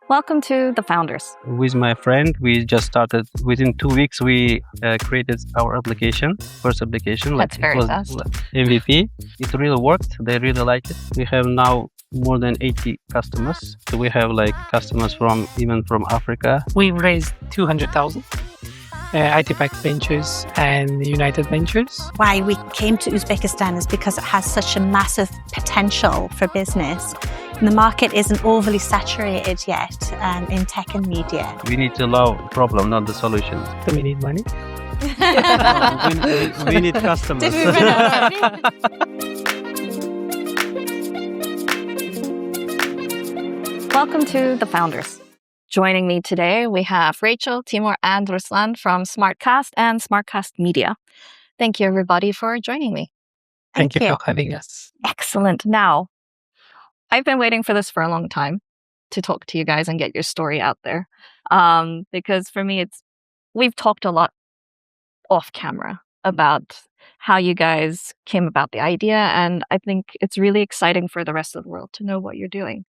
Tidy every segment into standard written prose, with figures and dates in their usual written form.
Welcome to The Founders. With my friend, we just started. Within 2 weeks, we created our first application. That's very it was fast. MVP. It really worked. They really like it. We have now more than 80 customers. So we have customers even from Africa. We raised 200,000. ITPAC Ventures and United Ventures. Why we came to Uzbekistan is because it has such a massive potential for business. And the market isn't overly saturated yet in tech and media. We need to solve the problem, not the solution. So we need money. we need customers. Did we run out of money? Welcome to The Founders. Joining me today, we have Rachael, Timour, and Ruslan from SmartCast and SmartCast Media. Thank you, everybody, for joining me. Thank you for having us. Excellent. Now, I've been waiting for this for a long time to talk to you guys and get your story out there. Because for me, we've talked a lot off camera about how you guys came about the idea. And I think it's really exciting for the rest of the world to know what you're doing.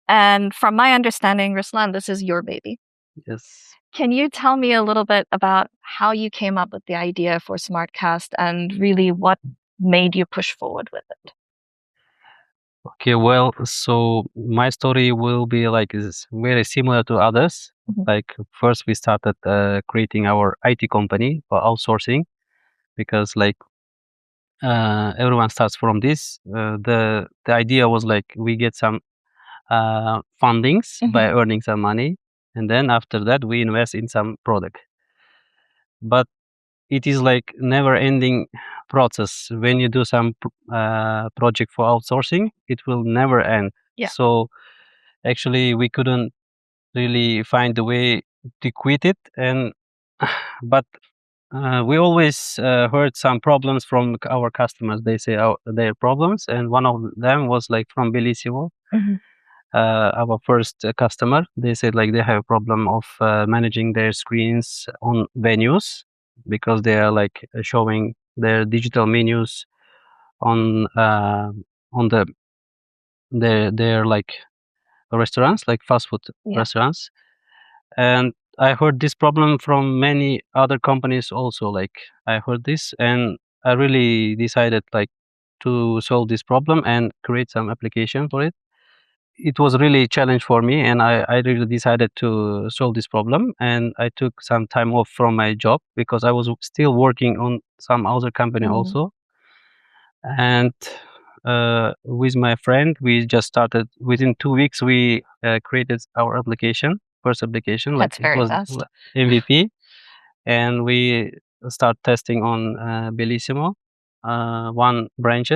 And from my understanding, Ruslan, this is your baby. Yes. Can you tell me a little bit about how you came up with the idea for SmartCast and really what made you push forward with it? Okay, well, so my story will be is very similar to others. Mm-hmm. First we started creating our IT company for outsourcing because everyone starts from this. The idea was we get some fundings by earning some money, and then after that we invest in some product. But it is never ending process. When you do some project for outsourcing, it will never end. Yeah. So actually we couldn't really find a way to quit it, but we always heard some problems from our customers. They say their problems, and one of them was from Bellissimo. Our first customer, they said they have a problem of managing their screens on venues because they are showing their digital menus on their restaurants, fast food restaurants. And I heard this problem from many other companies also. I heard this, and I really decided to solve this problem and create some application for it. It was really a challenge for me, and I really decided to solve this problem. And I took some time off from my job because I was still working on some other company also. And with my friend, we just started. Within 2 weeks, we created our first application. That's very it was fast. MVP, and we start testing on Bellissimo, one branch,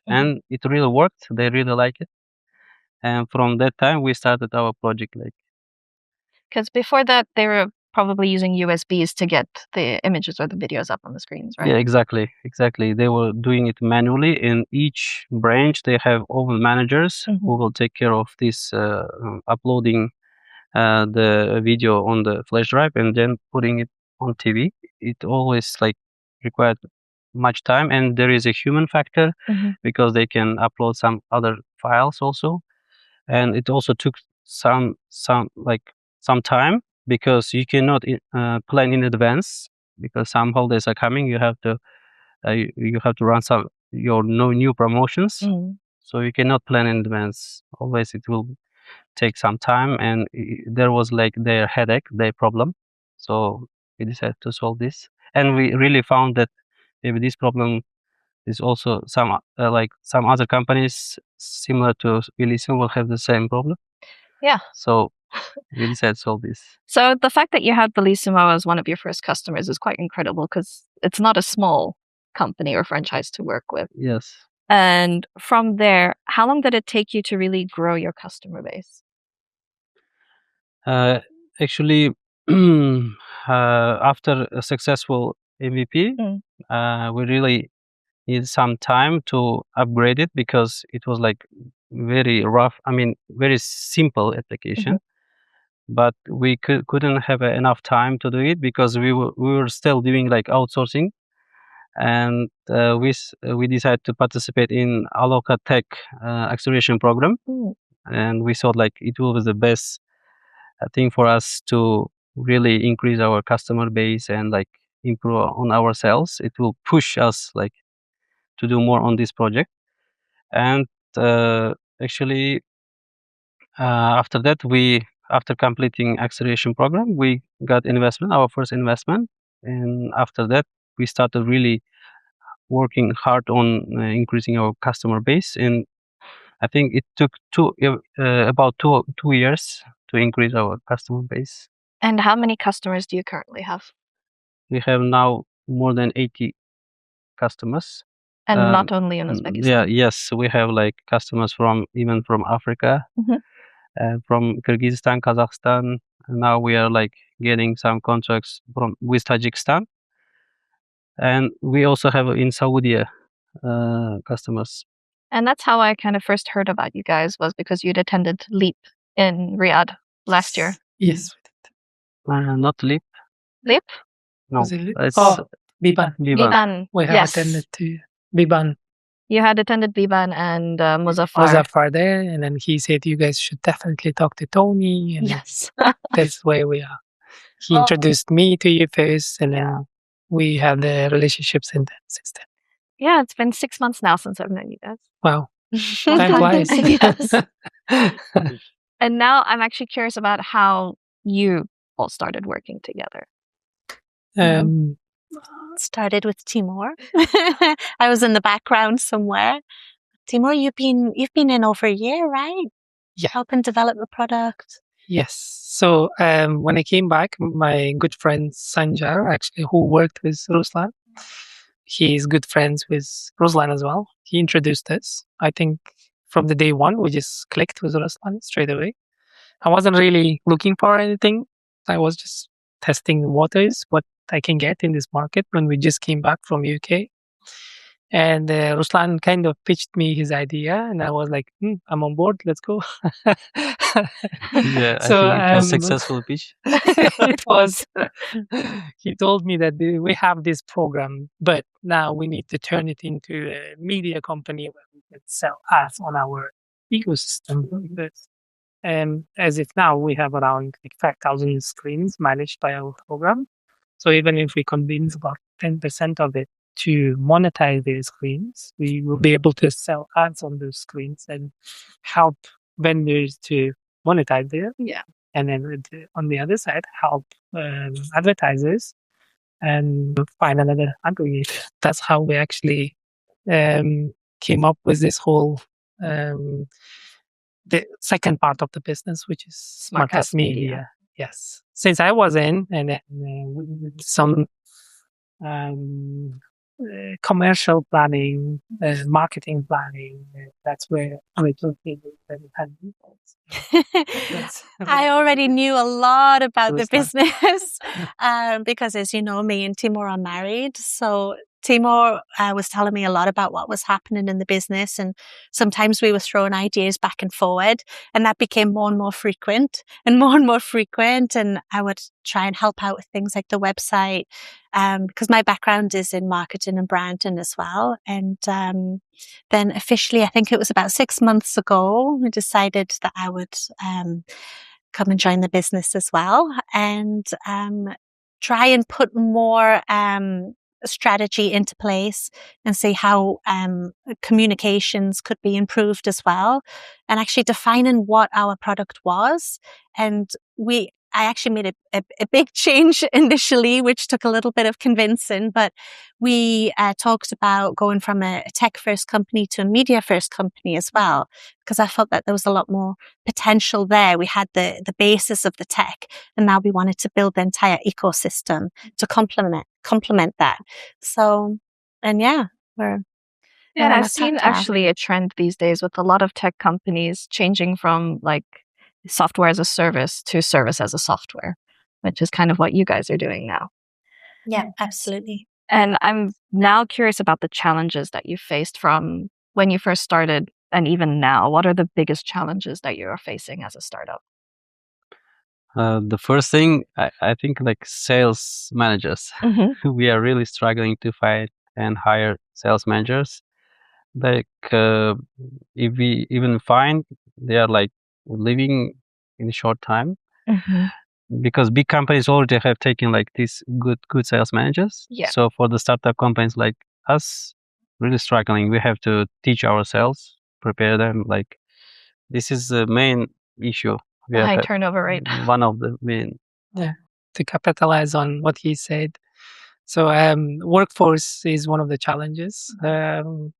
and it really worked. They really like it. And from that time, we started our project. Because before that, they were probably using USBs to get the images or the videos up on the screens, right? Yeah, exactly. They were doing it manually. In each branch, they have own managers who will take care of this uploading the video on the flash drive and then putting it on TV. It always required much time, and there is a human factor because they can upload some other files also. And it also took some time because you cannot plan in advance because some holidays are coming. You have to run your new promotions, so you cannot plan in advance. Always it will take some time, and there was their headache, their problem. So we decided to solve this, and we really found that maybe this problem is also some other companies similar to Bellissimo will have the same problem. Yeah. So we decided to solve this. So the fact that you had Bellissimo as one of your first customers is quite incredible because it's not a small company or franchise to work with. Yes. And from there, how long did it take you to really grow your customer base? Actually, after a successful MVP, we really need some time to upgrade it because it was very rough. Very simple application, but we couldn't have enough time to do it because we were still doing outsourcing, and we decided to participate in Aloka Tech acceleration program, and we thought like it was the best thing for us to really increase our customer base and like improve on our sales. It will push us like to do more on this project. And actually after that, after completing acceleration program, we got investment, our first investment, and after that we started really working hard on increasing our customer base. And I think it took about two years to increase our customer base. And how many customers do you currently have? We have now more than 80 customers. And not only in Uzbekistan. Yeah, yes, we have like customers even from Africa, from Kyrgyzstan, Kazakhstan. And now we are like getting some contracts with Tajikistan, and we also have in Saudi customers. And that's how I kind of first heard about you guys, was because you'd attended Leap in Riyadh last year. Yes, we did. Not Leap. Leap? No, Was it Leap? it's Biban. Biban. We have Yes. attended to Biban. You had attended Biban and Muzaffar. Muzaffar there, and then he said you guys should definitely talk to Tony. And Yes. that's where we are. He introduced me to you first, and then we have the relationship since then. Yeah, it's been 6 months now since I've known you guys. Wow. Time flies. Yes. And now I'm actually curious about how you all started working together. Started with Timour. I was in the background somewhere. Timour, you've been in over a year, right? Yeah. Helping develop the product. Yes. So when I came back, my good friend Sanjar, actually, who worked with Ruslan, he's good friends with Ruslan as well. He introduced us. I think from the day one, we just clicked with Ruslan straight away. I wasn't really looking for anything. I was just testing the waters, what I can get in this market when we just came back from UK. And Ruslan kind of pitched me his idea, and I was like, I'm on board, let's go. Yeah, So, I think it was a successful pitch. It was. He told me that we have this program, but now we need to turn it into a media company where we can sell ads on our ecosystem. And as if now we have around 5,000 screens managed by our program. So even if we convince about 10% of it to monetize their screens, we will be able to sell ads on those screens and help vendors to monetize there. Yeah. And then on the other side, help advertisers and find another aggregator. That's how we actually came up with this whole the second part of the business, which is SmartCast Media. Yes. Since I was in, and then some commercial planning, marketing planning, that's where Rachael came in. I already knew a lot about the business because, as you know, me and Timour are married. So Timour was telling me a lot about what was happening in the business, and sometimes we were throwing ideas back and forward, and that became more and more frequent. And I would try and help out with things like the website, because my background is in marketing and branding as well. And then officially, I think it was about 6 months ago, we decided that I would come and join the business as well, and try and put more strategy into place and see how communications could be improved as well, and actually defining what our product was. And I actually made a big change initially, which took a little bit of convincing, but we talked about going from a tech-first company to a media-first company as well, because I felt that there was a lot more potential there. We had the basis of the tech, and now we wanted to build the entire ecosystem to complement that. So, and and I've seen actually a trend these days with a lot of tech companies changing from like software as a service to service as a software, which is kind of what you guys are doing now. Yeah, absolutely. And I'm now curious about the challenges that you faced from when you first started and even now. What are the biggest challenges that you are facing as a startup? The first thing, I think like sales managers. We are really struggling to find and hire sales managers. Like if we even find, they are like living in a short time. Mm-hmm. Because big companies already have taken like these good sales managers. Yeah. So for the startup companies like us, really struggling, we have to teach ourselves, prepare them. Like this is the main issue. We High have turnover rate. one of the main. Yeah, to capitalize on what he said. So workforce is one of the challenges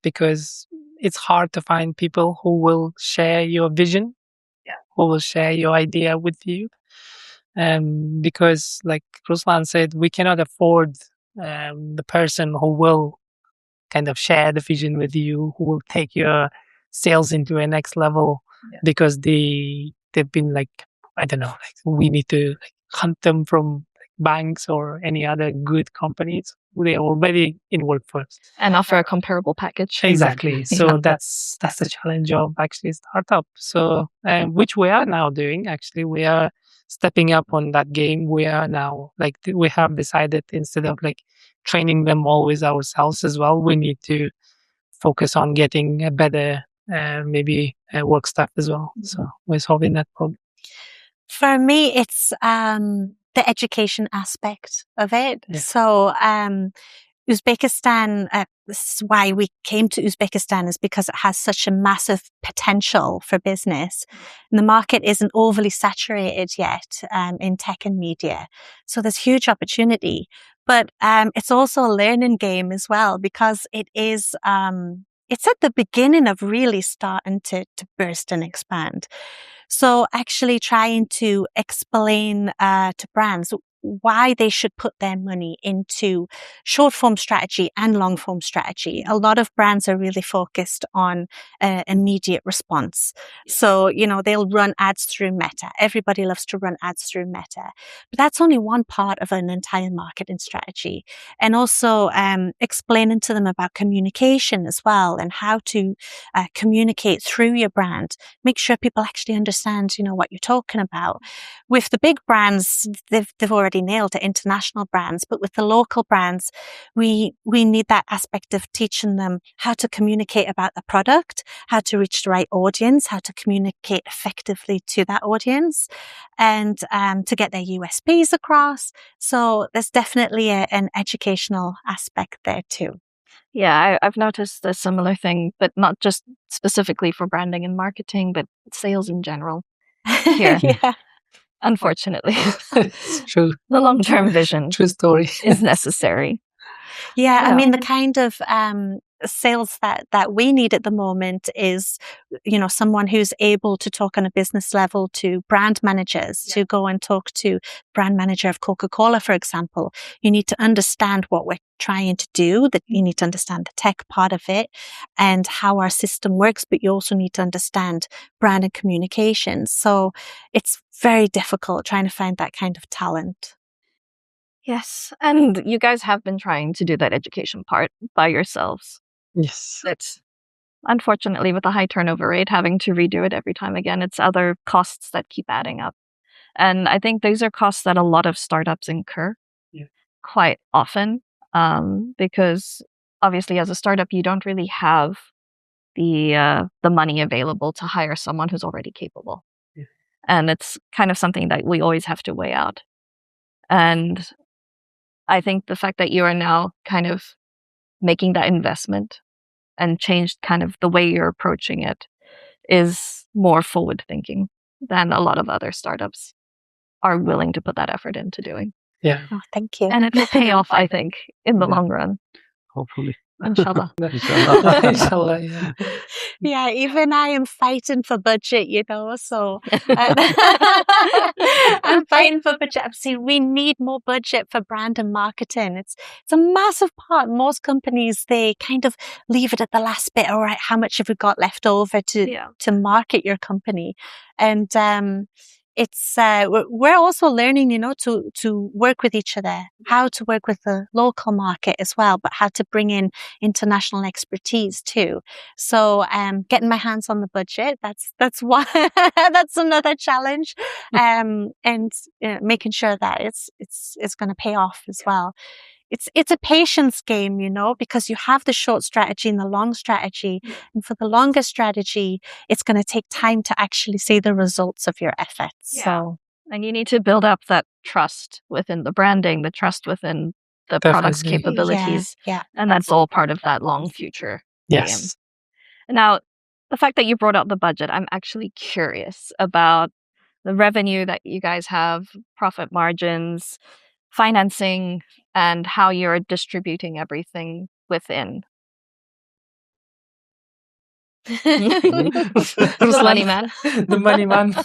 because it's hard to find people who will share your vision, who will share your idea with you. Because like Ruslan said, we cannot afford the person who will kind of share the vision with you, who will take your sales into a next level because they've been like, I don't know, like we need to like hunt them from like banks or any other good companies. They're already in workforce And offer a comparable package. exactly. So that's the challenge of actually startup. So which we are now doing. Actually, we are stepping up on that game. We are now like we have decided instead of like training them always ourselves as well, we need to focus on getting a better maybe work staff as well. So we're solving that problem. For me, it's the education aspect of it. Yeah. So Uzbekistan, this is why we came to Uzbekistan, is because it has such a massive potential for business. And the market isn't overly saturated yet in tech and media. So there's huge opportunity. But it's also a learning game as well, because it is it's at the beginning of really starting to burst and expand. So actually trying to explain to brands why they should put their money into short form strategy and long form strategy. A lot of brands are really focused on immediate response. So, you know, they'll run ads through Meta. Everybody loves to run ads through Meta. But that's only one part of an entire marketing strategy. And also explaining to them about communication as well and how to communicate through your brand. Make sure people actually understand, you know, what you're talking about. With the big brands, they've already nailed it, international brands, but with the local brands, we need that aspect of teaching them how to communicate about the product, how to reach the right audience, how to communicate effectively to that audience, and to get their USPs across. So there's definitely an educational aspect there too. Yeah, I've noticed a similar thing, but not just specifically for branding and marketing, but sales in general. Here. Yeah. Unfortunately, It's true. the long-term vision True story. is necessary. Yeah, I Yeah. mean, the kind of sales that we need at the moment is, you know, someone who's able to talk on a business level to brand managers, to go and talk to brand manager of Coca-Cola, for example. You need to understand what we're trying to do, that you need to understand the tech part of it and how our system works, but you also need to understand brand and communication. So it's very difficult trying to find that kind of talent. Yes, and you guys have been trying to do that education part by yourselves. Yes. But unfortunately, with the high turnover rate, having to redo it every time again, it's other costs that keep adding up. And I think these are costs that a lot of startups incur quite often because obviously as a startup, you don't really have the money available to hire someone who's already capable. Yeah. And it's kind of something that we always have to weigh out. And I think the fact that you are now kind of making that investment and changed kind of the way you're approaching it is more forward thinking than a lot of other startups are willing to put that effort into doing. Yeah. Oh, thank you. And it will pay off, I think, in the long run. Hopefully. Inshallah. Inshallah. Inshallah, yeah. Yeah, even I am fighting for budget, you know, so I'm fighting for budget. I'm saying we need more budget for brand and marketing. It's a massive part. Most companies, they kind of leave it at the last bit. All right, how much have we got left over to market your company? And it's we're also learning, you know, to work with each other, how to work with the local market as well, but how to bring in international expertise too. So getting my hands on the budget, that's one that's another challenge, and making sure that it's going to pay off as well. it's a patience game, because you have the short strategy and the long strategy. And for the longer strategy, it's going to take time to actually see the results of your efforts. Yeah. So, and you need to build up that trust within the branding, the trust within the product's Definitely. capabilities. Yeah. And that's all part of that long future game. Yes. Now, the fact that you brought up the budget, I'm actually curious about the revenue that you guys have, profit margins, financing, and how you're distributing everything within. The money man. The money man.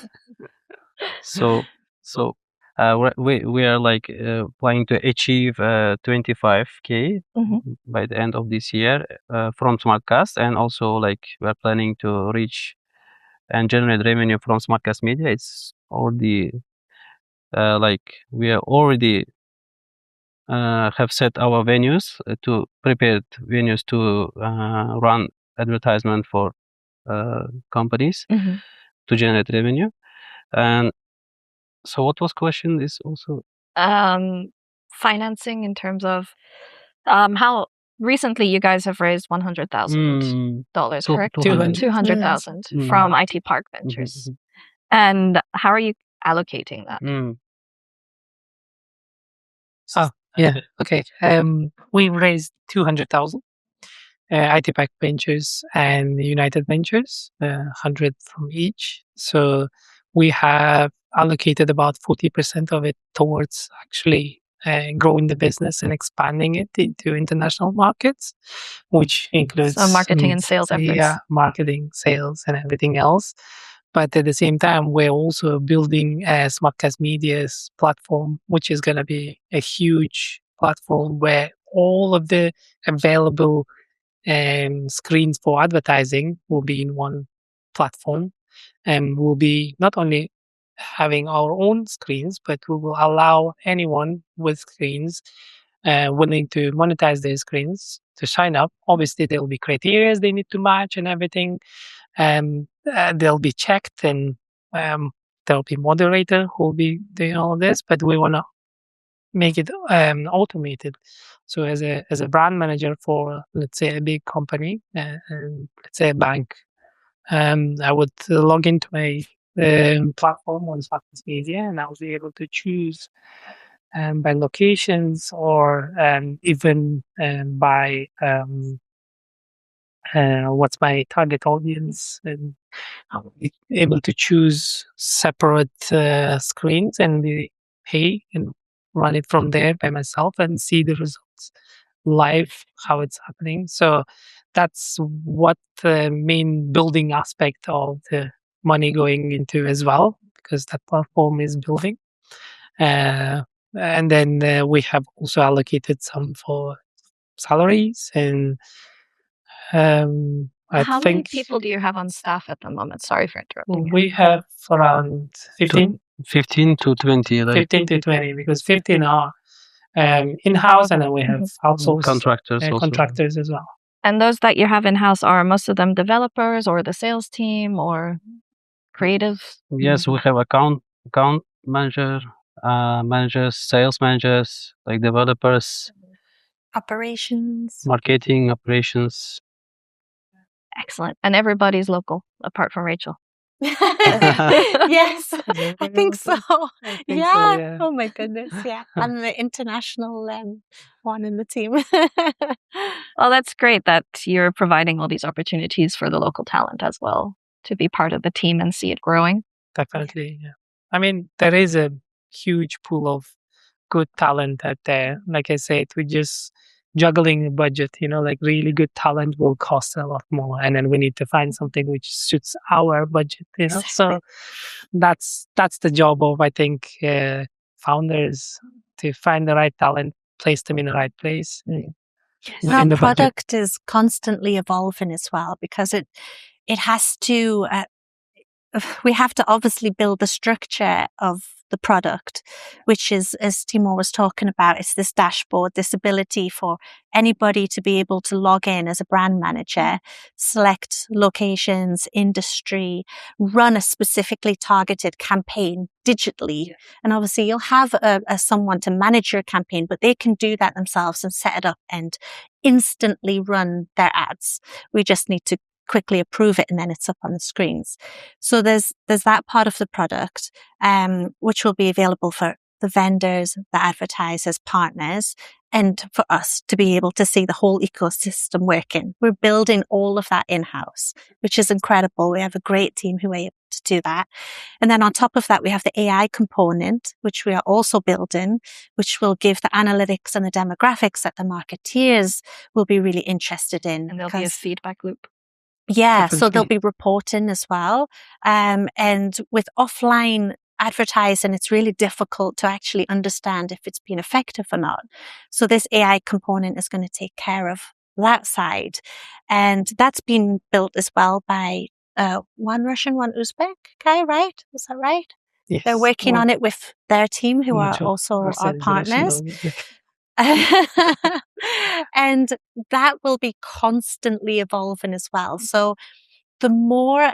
So we are like planning to achieve 25K by the end of this year from SmartCast, and also like we are planning to reach and generate revenue from SmartCast Media. It's already like we are already have set our venues to prepared venues to run advertisement for companies to generate revenue. And so what was question is also financing in terms of how recently you guys have raised $100,000, correct? 200,000 from IT Park Ventures. And how are you allocating that? Yeah. Okay. We raised 200,000. IT Park Ventures and United Ventures, 100 from each. So we have allocated about 40% of it towards actually growing the business and expanding it into international markets, which includes marketing and sales efforts. Yeah, marketing, sales, and everything else. But at the same time, we're also building a SmartCast Media's platform, which is going to be a huge platform where all of the available screens for advertising will be in one platform, and we'll be not only having our own screens, but we will allow anyone with screens willing to monetize their screens to sign up. Obviously, there will be criteria they need to match and everything. They'll be checked, and there'll be moderator who will be doing all of this. But we want to make it automated. So as a brand manager for, let's say, a big company, and let's say a bank, I would log into my platform on SmartCast Media, and I'll be able to choose by locations or even by what's my target audience, and I'll be able to choose separate screens and pay and run it from there by myself and see the results live, how it's happening. So that's what the main building aspect of the money going into as well, because that platform is building. And then we have also allocated some for salaries and how many people do you have on staff at the moment? Sorry for interrupting. We have around 15 to 20. Like 15 to 20, because 15 are in-house, and then we have outsourced contractors as well. And those that you have in-house, are most of them developers or the sales team or creative? Yes, we have account managers, sales managers, like developers, operations, marketing, operations. Excellent. And everybody's local apart from Rachel. Yes, I think so. Yeah. Oh my goodness. Yeah. I'm the international one in the team. Well, that's great that you're providing all these opportunities for the local talent as well to be part of the team and see it growing. Definitely. Yeah. I mean, there is a huge pool of good talent out there. Like I said, we're just juggling the budget, like really good talent will cost a lot more. And then we need to find something which suits our budget, Exactly. So that's the job of, I think, founders, to find the right talent, place them in the right place. Yes. Our product is constantly evolving as well, because it has to we have to obviously build the structure of the product, which is, as Timour was talking about, it's this dashboard, this ability for anybody to be able to log in as a brand manager, select locations, industry, run a specifically targeted campaign digitally. Yeah. And obviously you'll have someone to manage your campaign, but they can do that themselves and set it up and instantly run their ads. We just need to quickly approve it and then it's up on the screens. So there's that part of the product, which will be available for the vendors, the advertisers, partners, and for us to be able to see the whole ecosystem working. We're building all of that in-house, which is incredible. We have a great team who are able to do that. And then on top of that, we have the AI component, which we are also building, which will give the analytics and the demographics that the marketeers will be really interested in. And there'll be a feedback loop. Yeah, so they'll be reporting as well. And with offline advertising, it's really difficult to actually understand if it's been effective or not. So this AI component is going to take care of that side. And that's been built as well by one Russian, one Uzbek guy, right? Is that right? Yes. They're working on it with their team, who are also our partners. And that will be constantly evolving as well. So the more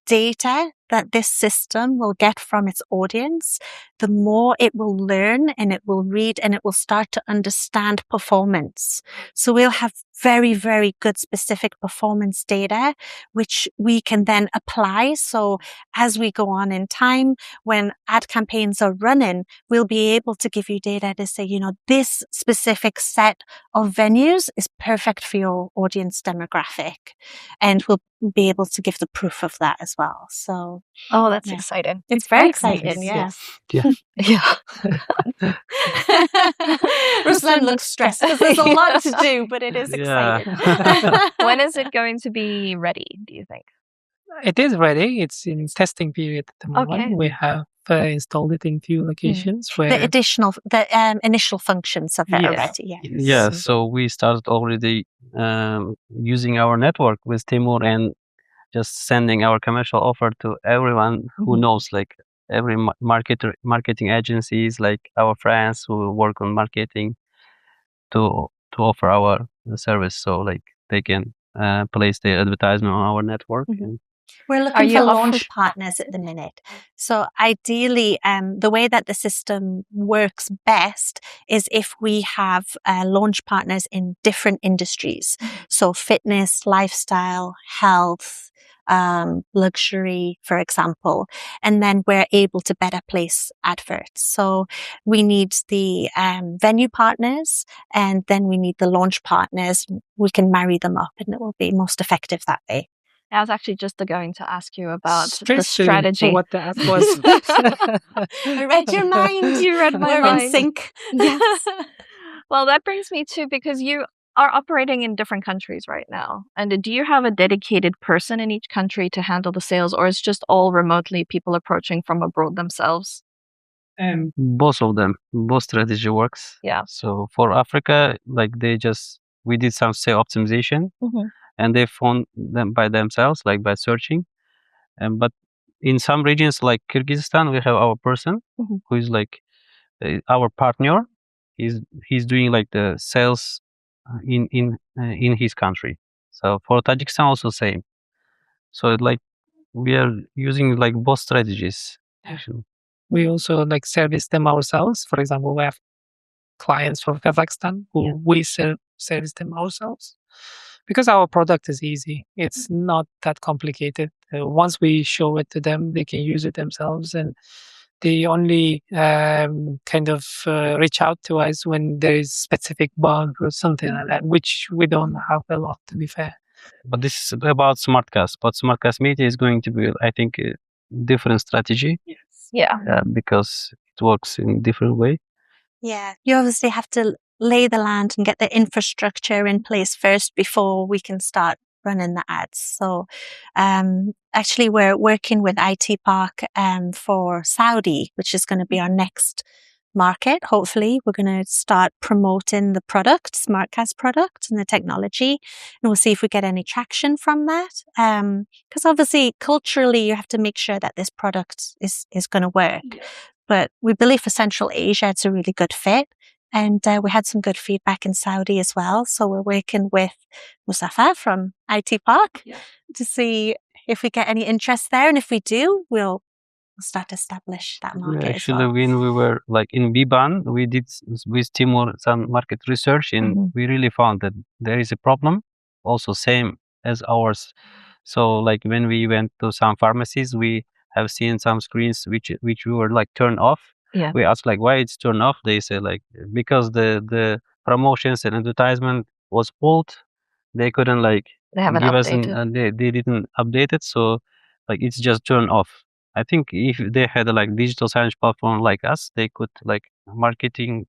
data that this system will get from its audience, the more it will learn and it will read and it will start to understand performance. So we'll have very, very good specific performance data, which we can then apply. So as we go on in time, when ad campaigns are running, we'll be able to give you data to say, this specific set of venues is perfect for your audience demographic. And we'll be able to give the proof of that as well. So, that's exciting. It's very exciting. Yeah. Yeah. Ruslan looks stressed because there's a lot to do, but it is exciting. When is it going to be ready, do you think? It is ready. It's in testing period at the moment. Okay. We have installed it in few locations where the initial functions of it already. Yeah. Yeah. So we started already using our network with Timur and just sending our commercial offer to everyone who knows, like every marketing agencies, like our friends who work on marketing, to offer our service. So like they can place their advertisement on our network. We're looking for launch partners at the minute. So ideally, the way that the system works best is if we have launch partners in different industries. So fitness, lifestyle, health, luxury, for example, and then we're able to better place adverts. So we need the venue partners, and then we need the launch partners. We can marry them up, and it will be most effective that way. I was actually just going to ask you about the strategy. What the app was. I read your mind. You read my mind. We're in sync. Yes. Well, that brings me to, because you are operating in different countries right now. And do you have a dedicated person in each country to handle the sales, or is just all remotely people approaching from abroad themselves? Both of them. Both strategy works. Yeah. So for Africa, like we did some sale optimization. And they found them by themselves, like by searching. But in some regions, like Kyrgyzstan, we have our person who is like our partner. He's doing like the sales in his country. So for Tajikistan, also same. So like we are using like both strategies. Actually. We also like service them ourselves. For example, we have clients from Kazakhstan who we service them ourselves. Because our product is easy. It's not that complicated. Once we show it to them, they can use it themselves. And they only reach out to us when there is specific bug or something like that, which we don't have a lot, to be fair. But this is about SmartCast. But SmartCast Media is going to be, I think, a different strategy. Yes. Yeah. Because it works in a different way. Yeah. You obviously have to lay the land and get the infrastructure in place first before we can start running the ads. So actually we're working with IT Park for Saudi, which is going to be our next market. Hopefully, we're going to start promoting the product, SmartCast product, and the technology, and we'll see if we get any traction from that. Because obviously, culturally, you have to make sure that this product is going to work. Yeah. But we believe for Central Asia, it's a really good fit. And we had some good feedback in Saudi as well. So we're working with Mustafa from IT Park to see if we get any interest there. And if we do, we'll start to establish that market. Actually, as well. when we were like in Biban, we did with Timur some market research, and we really found that there is a problem, also same as ours. So like when we went to some pharmacies, we have seen some screens which we were like turned off. Yeah. We asked like why it's turned off. They say like because the promotions and advertisement was pulled. They couldn't like give us they didn't update it. So like it's just turned off. I think if they had a like digital signage platform like us, they could like marketing,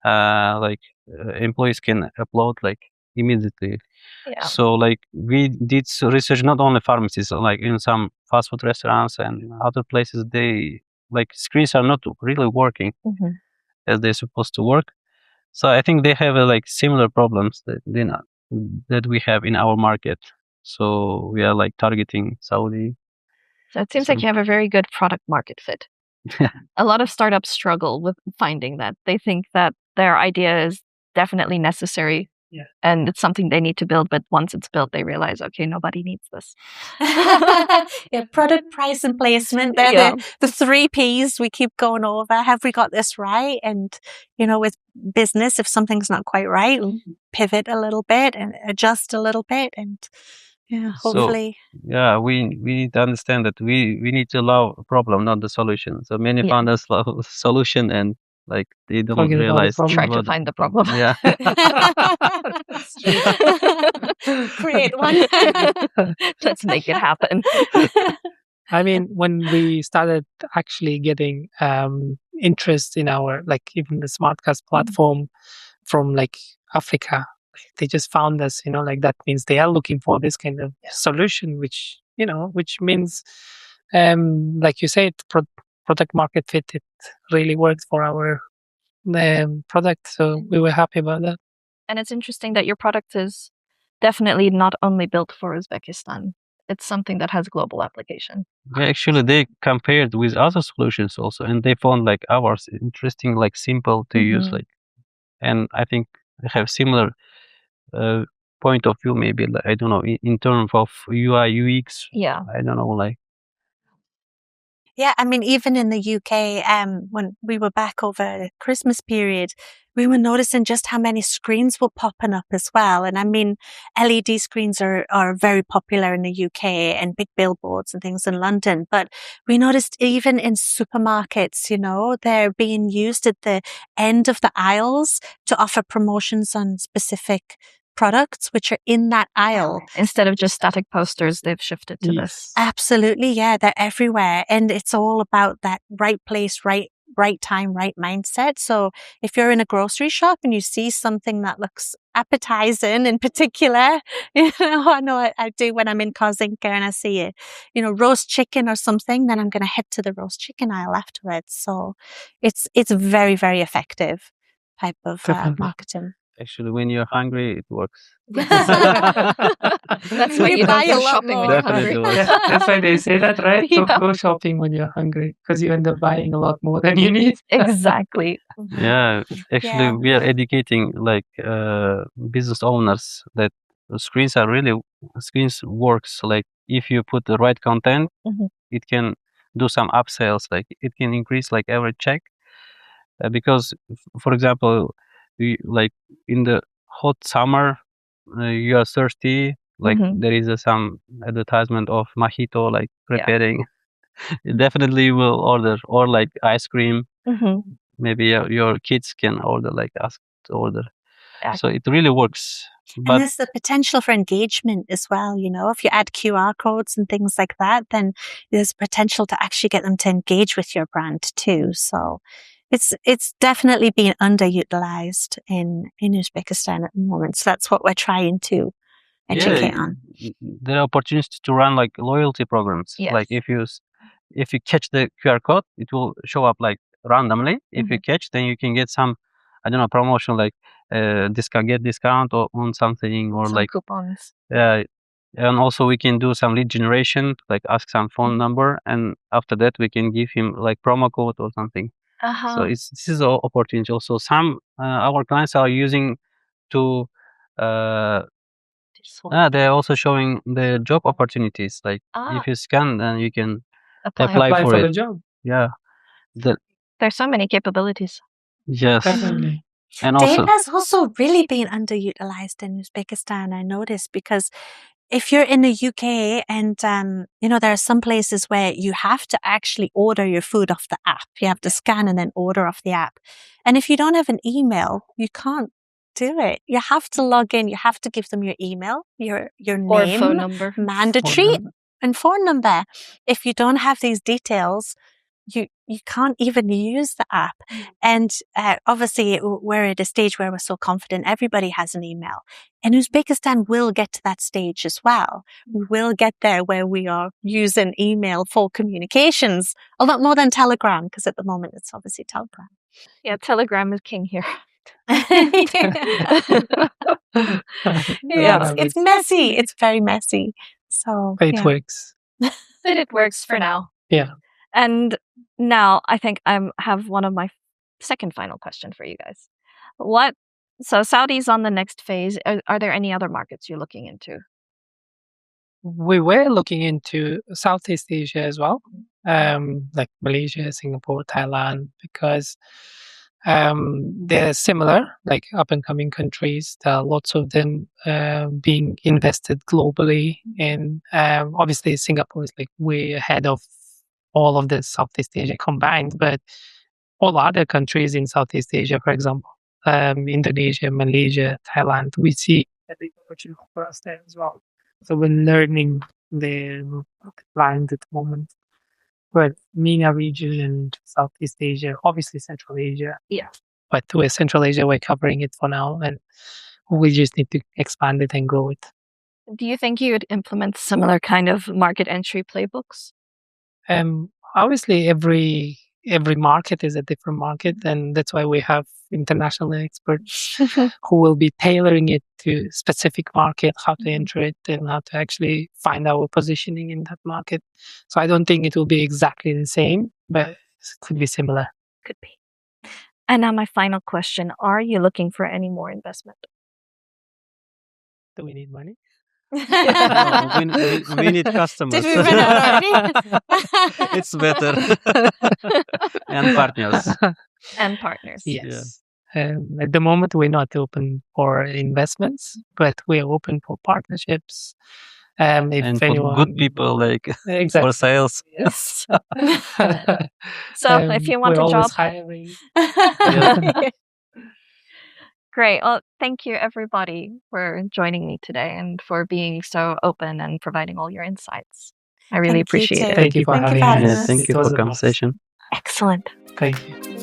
employees can upload like immediately. Yeah. So like we did research not only pharmacies, like in some fast food restaurants and other places, they like screens are not really working as they're supposed to work. So I think they have like similar problems that we have in our market. So we are like targeting Saudi. So it seems like you have a very good product market fit. A lot of startups struggle with finding that. They think that their idea is definitely necessary and it's something they need to build. But once it's built, they realize, okay, nobody needs this. Product, price, and placement. They're the 3 Ps we keep going over. Have we got this right? And, with business, if something's not quite right, we'll pivot a little bit and adjust a little bit and... Yeah, hopefully. So, we need to understand that we need to love a problem, not the solution. So many founders love solution and like they don't realize. Try to find the problem. Yeah. Create one. Let's make it happen. I mean, when we started actually getting interest in our, like even the SmartCast platform from like Africa, they just found us, like that means they are looking for this kind of solution, which means, like you said, product market fit, it really worked for our product. So we were happy about that. And it's interesting that your product is definitely not only built for Uzbekistan. It's something that has global application. Yeah, actually, they compared with other solutions also, and they found like ours interesting, like simple to use, like, and I think they have similar point of view, maybe like, I don't know, in terms of UI UX. Yeah, I don't know, like. Yeah, I mean, even in the UK, when we were back over the Christmas period, we were noticing just how many screens were popping up as well. And I mean, LED screens are very popular in the UK and big billboards and things in London. But we noticed even in supermarkets, they're being used at the end of the aisles to offer promotions on specific products which are in that aisle. Instead of just static posters, they've shifted to this. Absolutely, yeah, they're everywhere. And it's all about that right place, right time, right mindset. So if you're in a grocery shop and you see something that looks appetizing in particular, I know I do when I'm in Kazakhstan and I see it, roast chicken or something, then I'm going to head to the roast chicken aisle afterwards. So it's very, very effective type of marketing. Actually, when you're hungry, it works. That's why you buy a lot more. That's why they say that, right? Don't go shopping when you're hungry because you end up buying a lot more than you need. Exactly. Yeah, actually, we are educating like business owners that screens works. Like if you put the right content, it can do some upsells. Like it can increase like average check because, for example. Like in the hot summer, you are thirsty. Like there is some advertisement of mojito, like preparing. You definitely will order, or like ice cream. Maybe your kids can order, like ask to order. So it really works. But and there's the potential for engagement as well. If you add QR codes and things like that, then there's potential to actually get them to engage with your brand too. So. It's definitely being underutilized in Uzbekistan at the moment. So that's what we're trying to educate on. There are opportunities to run like loyalty programs. Yes. Like if you catch the QR code, it will show up like randomly. If you catch, then you can get some, I don't know, promotion like discount on something, or Some like coupons. and also we can do some lead generation, like ask some phone number, and after that we can give him like promo code or something. So this is an opportunity. Also, some our clients are using to they're also showing the job opportunities. Like if you scan, then you can apply for the it. job. Yeah. There's so many capabilities. Yes. Definitely. And also, Data's also really been underutilized in Uzbekistan, I noticed, because if you're in the UK and, there are some places where you have to actually order your food off the app. You have to scan and then order off the app. And if you don't have an email, you can't do it. You have to log in. You have to give them your email, your name, Or phone number. mandatory, and phone number. If you don't have these details, you can't even use the app. And obviously, we're at a stage where we're so confident everybody has an email. And Uzbekistan will get to that stage as well. We will get there where we are using email for communications, a lot more than Telegram, because at the moment it's obviously Telegram. Yeah, Telegram is king here. It's messy. It's very messy. So It works. But it works for now. Yeah. And now I think I have one of my second final question for you guys. So Saudi's on the next phase. Are there any other markets you're looking into? We were looking into Southeast Asia as well, like Malaysia, Singapore, Thailand, because they're similar, like up and coming countries. There are lots of them being invested globally, and obviously Singapore is like way ahead of all of the Southeast Asia combined. But all other countries in Southeast Asia, for example, Indonesia, Malaysia, Thailand, we see a big opportunity for us there as well. So we're learning the land at the moment. But MENA region and Southeast Asia, obviously Central Asia. Yeah. But with Central Asia, we're covering it for now, and we just need to expand it and grow it. Do you think you would implement similar kind of market entry playbooks? Obviously, every market is a different market, and that's why we have international experts who will be tailoring it to specific market, how to enter it, and how to actually find our positioning in that market. So I don't think it will be exactly the same, but it could be similar. Could be. And now my final question: are you looking for any more investment? Do we need money? no, we need customers. Did we run out already? It's better. And partners. And partners. Yes. At the moment, we're not open for investments, but we're open for partnerships. And for good people, like for sales. Yes. So if you want we're a job, always hiring. Great. Well, thank you everybody for joining me today and for being so open and providing all your insights. I really appreciate it. Thank you for having us. Thank you for the conversation. Excellent. Thank you.